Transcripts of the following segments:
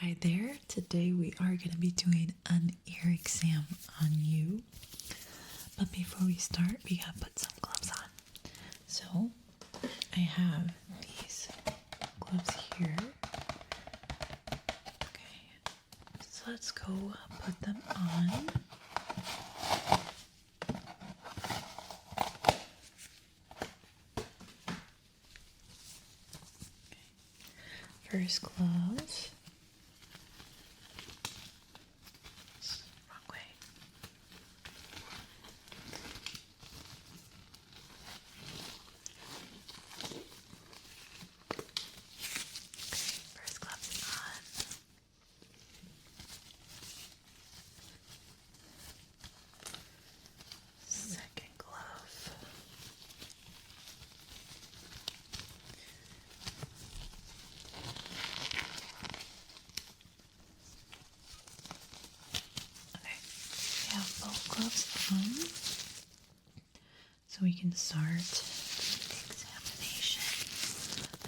Hi there, today we are going to be doing an ear exam on you. But before we start, we gotta put some gloves on. So, I have these gloves here. Okay, so let's go put them on. First glove. Wrong way. Okay, first glove's on. Second glove. Okay, we have both gloves on, so we can start the examination.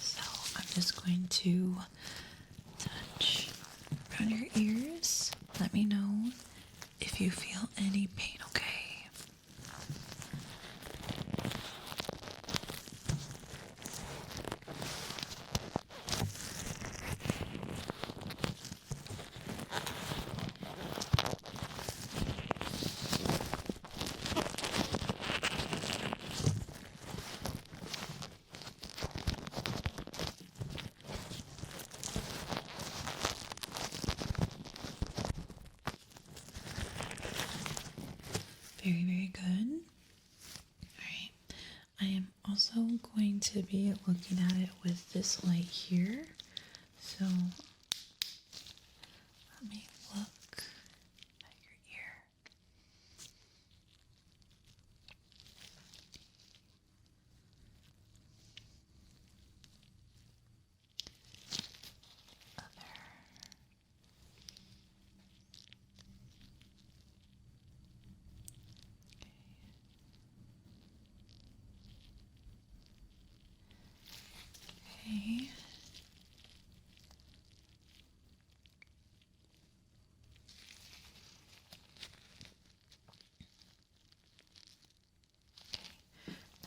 So I'm just going to touch around your ears. Let me know if you feel any pain, okay? Very, very good. Alright. I am also going to be looking at it with this light here. So let me look at your ear. Other. Okay.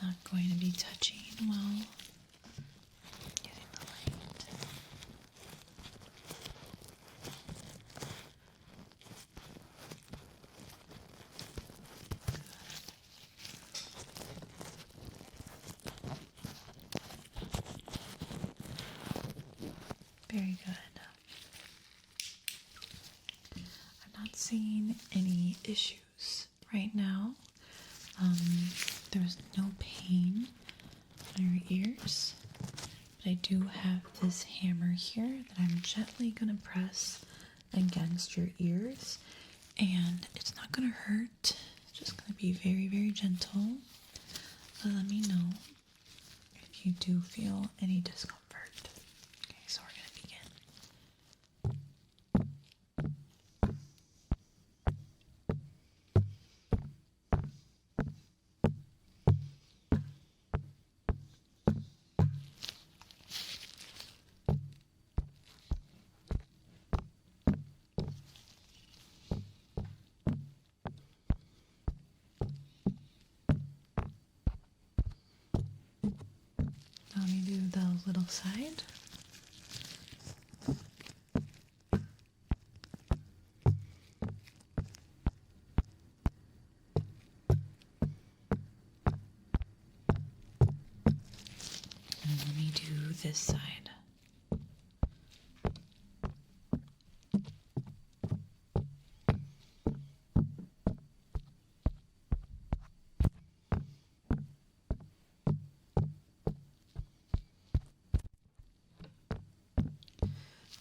Not going to be touching while getting the light. Very good. I'm not seeing any issues right now. There's no pain on your ears, but I do have this hammer here that I'm gently gonna press against your ears, and it's not gonna hurt. It's just gonna be very, very gentle. But let me know if you do feel any discomfort. Okay, so we're gonna begin. Let me do the little side. And let me do this side.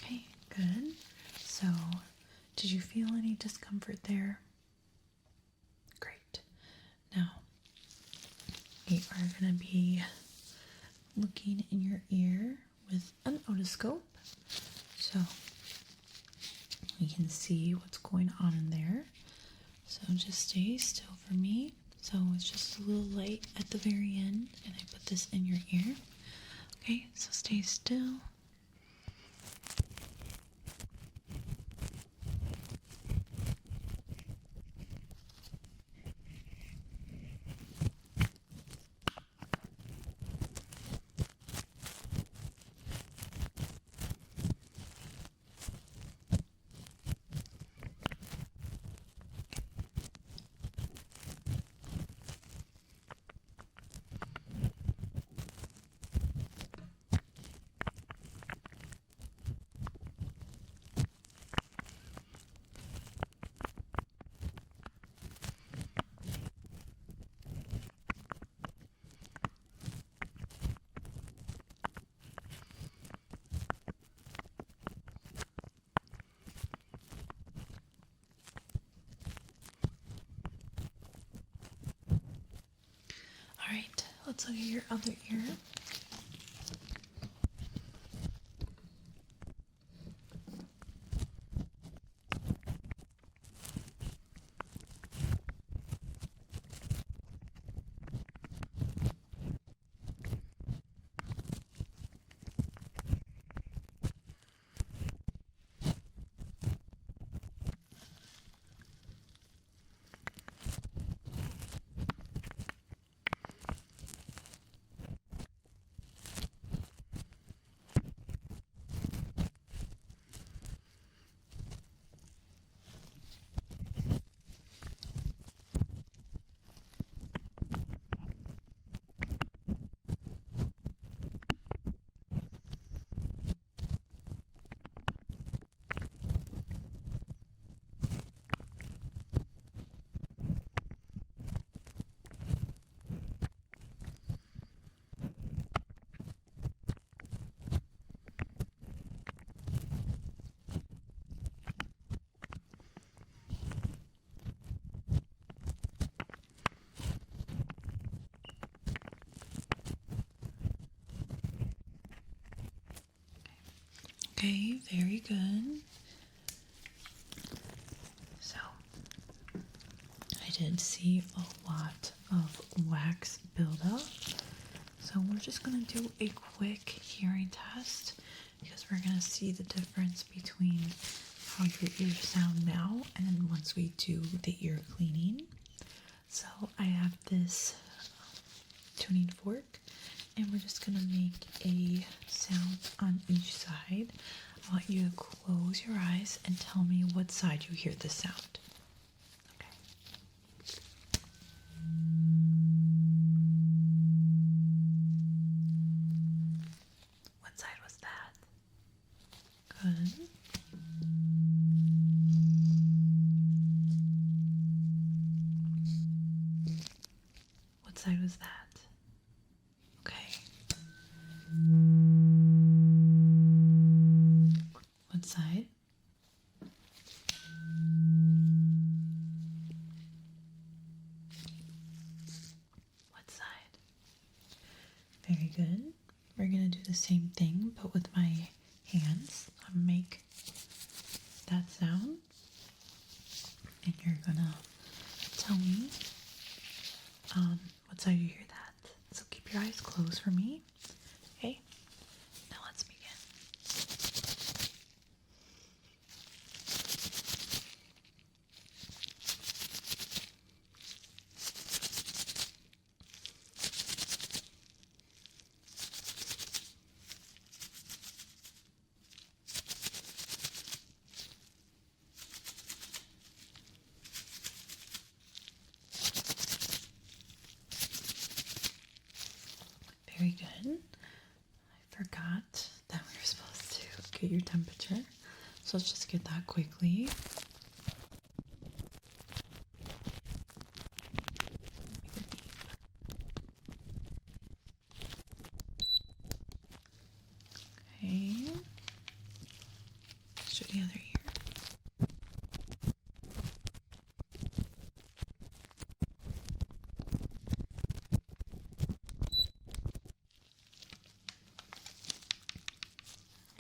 Okay, good. So, did you feel any discomfort there? Great. Now, we are going to be looking in your ear with an otoscope, so we can see what's going on in there. So just stay still for me. So it's just a little light at the very end, and I put this in your ear. Okay, so stay still. Let's look at your other ear. Okay, very good. So, I did see a lot of wax buildup. So we're just going to do a quick hearing test because we're going to see the difference between how your ears sound now and then once we do the ear cleaning. So I have this tuning fork and we're just going to make a sound on each side. I want you to close your eyes and tell me what side you hear the sound. Okay. What side was that? Good. What side was that? Okay. What side? What side? Very good. We're going to do the same thing, but with my hands. I'm going to make that sound. And you're going to tell me what side you hear that. So keep your eyes closed for me. Okay? Now let's begin. Very good. I forgot that we were supposed to get your temperature. So let's just get that quickly. Okay. Let's do the other ear.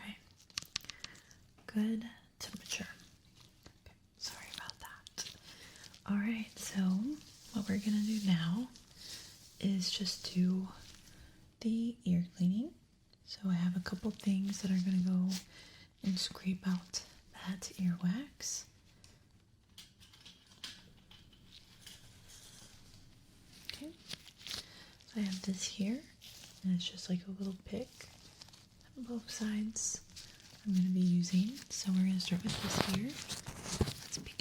Okay. Good temperature. Okay. Sorry about that. Alright, so what we're gonna do now is just do the ear cleaning. So I have a couple things that are gonna go and scrape out that earwax. Okay, so I have this here, and it's just like a little pick on both sides I'm going to be using. So we're going to start with this here. Let's begin.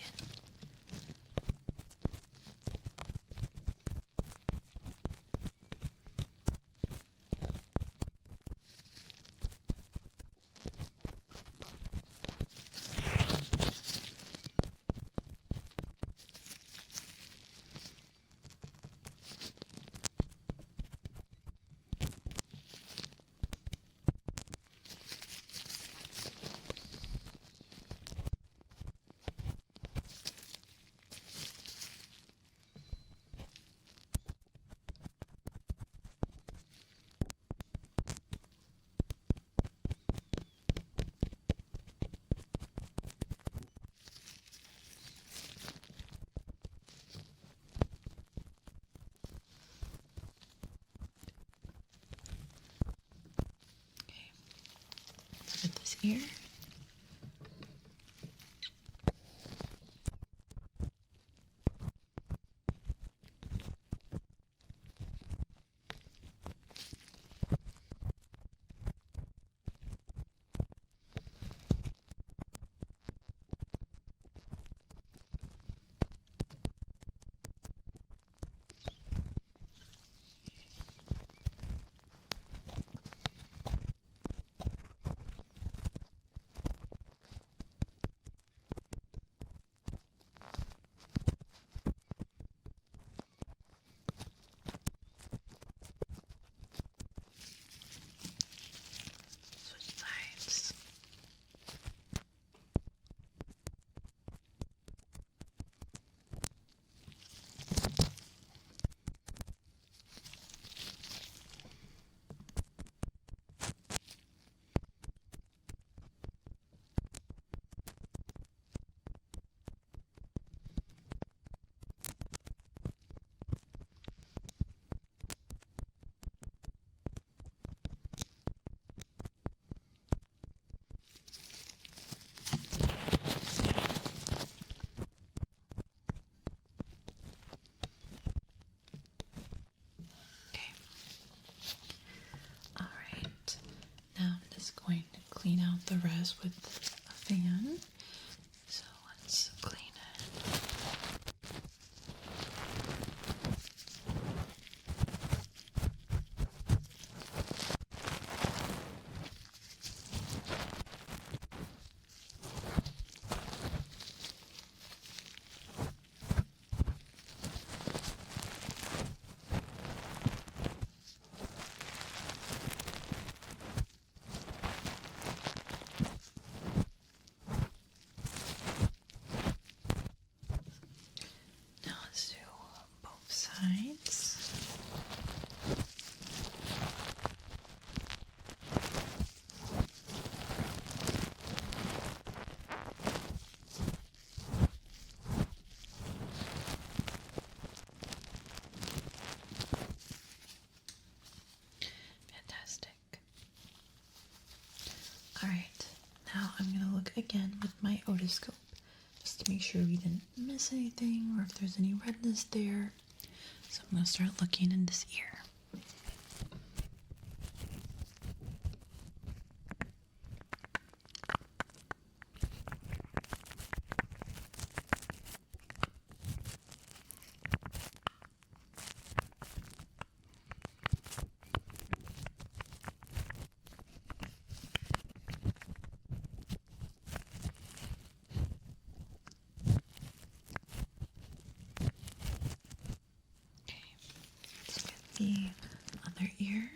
ear. Switch sides. Okay. All right. Now I'm just going to clean out the rest with a fan. So let's clean it. Now let's do both sides. Fantastic. All right, now I'm going to look again with my otoscope just to make sure we didn't miss anything or if there's any redness there. So I'm going to start looking in this ear. Okay, let's get the other ear.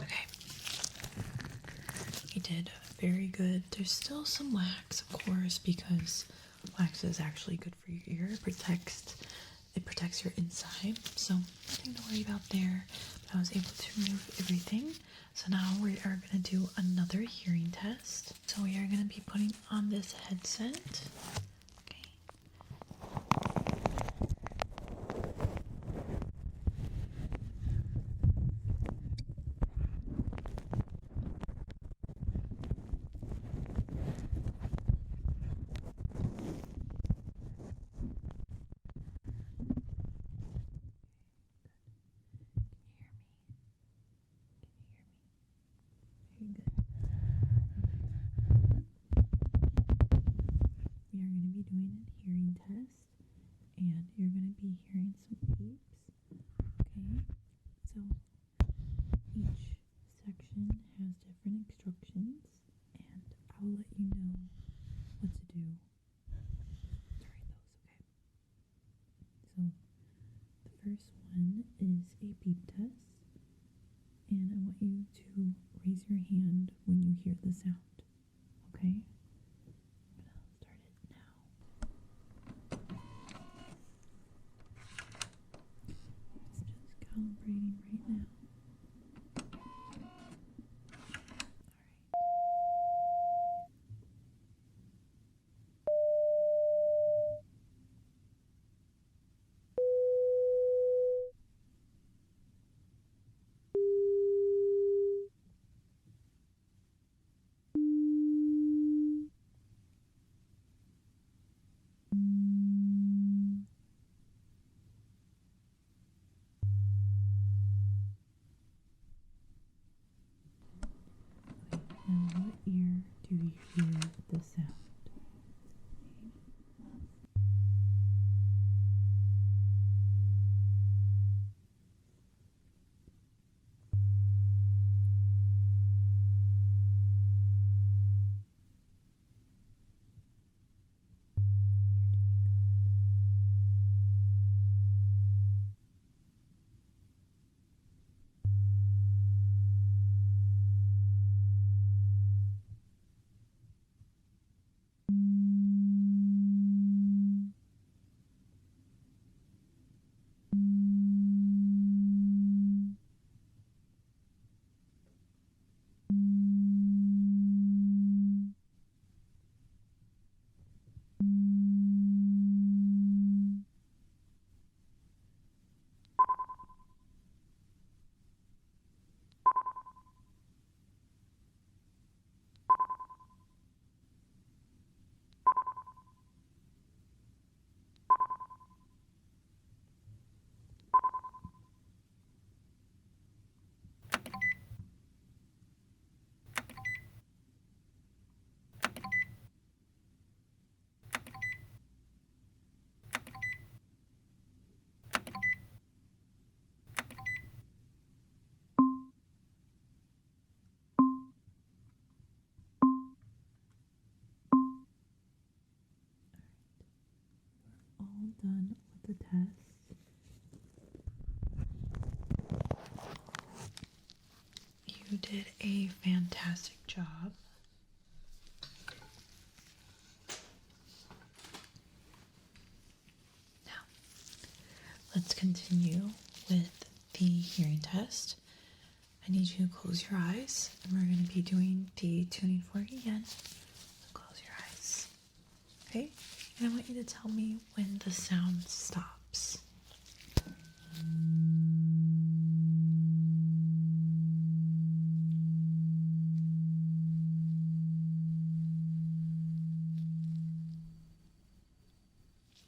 Okay, you did very good. There's still some wax, of course, because wax is actually good for your ear. It protects your inside, so nothing to worry about there. But I was able to remove everything. So now we are going to do another hearing test. So we are going to be putting on this headset. Okay. We are going 10 is a beep test, and I want you to raise your hand when you hear the sound. Okay? I'm gonna start it now. It's just calibrating right now. Now, what ear do you hear the sound? All done with the test. You did a fantastic job. Now, let's continue with the hearing test. I need you to close your eyes, and we're going to be doing the tuning fork again. So close your eyes. Okay? And I want you to tell me when the sound stops.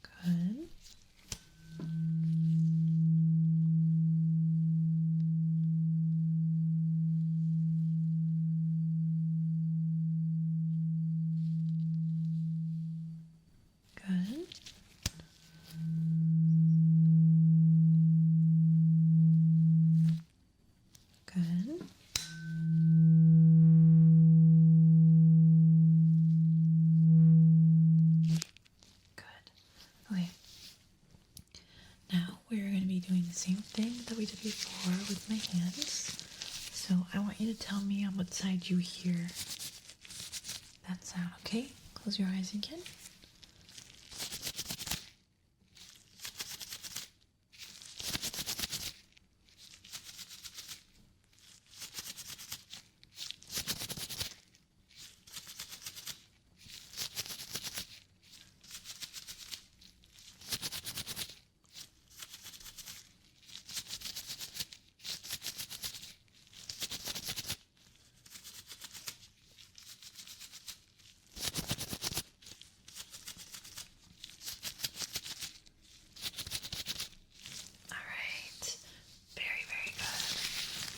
Good. Good. Good. Good. Okay. Now we're going to be doing the same thing that we did before with my hands. So I want you to tell me on what side you hear that sound, okay? Close your eyes again.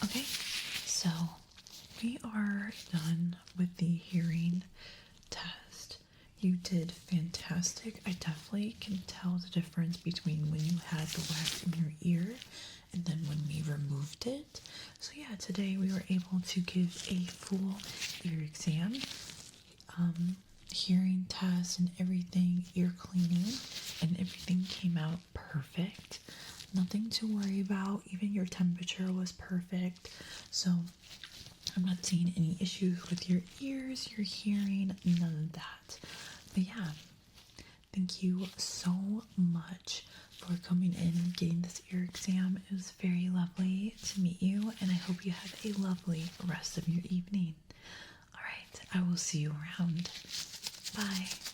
Okay, so we are done with the hearing test. You did fantastic. I definitely can tell the difference between when you had the wax in your ear and then when we removed it. So yeah, today we were able to give a full ear exam, hearing test and everything, ear cleaning, and everything came out perfect. nothing to worry about. Even your temperature was perfect. So I'm not seeing any issues with your ears, your hearing, none of that. But yeah, thank you so much for coming in and getting this ear exam. It was very lovely to meet you, and I hope you have a lovely rest of your evening. All right, I will see you around. Bye.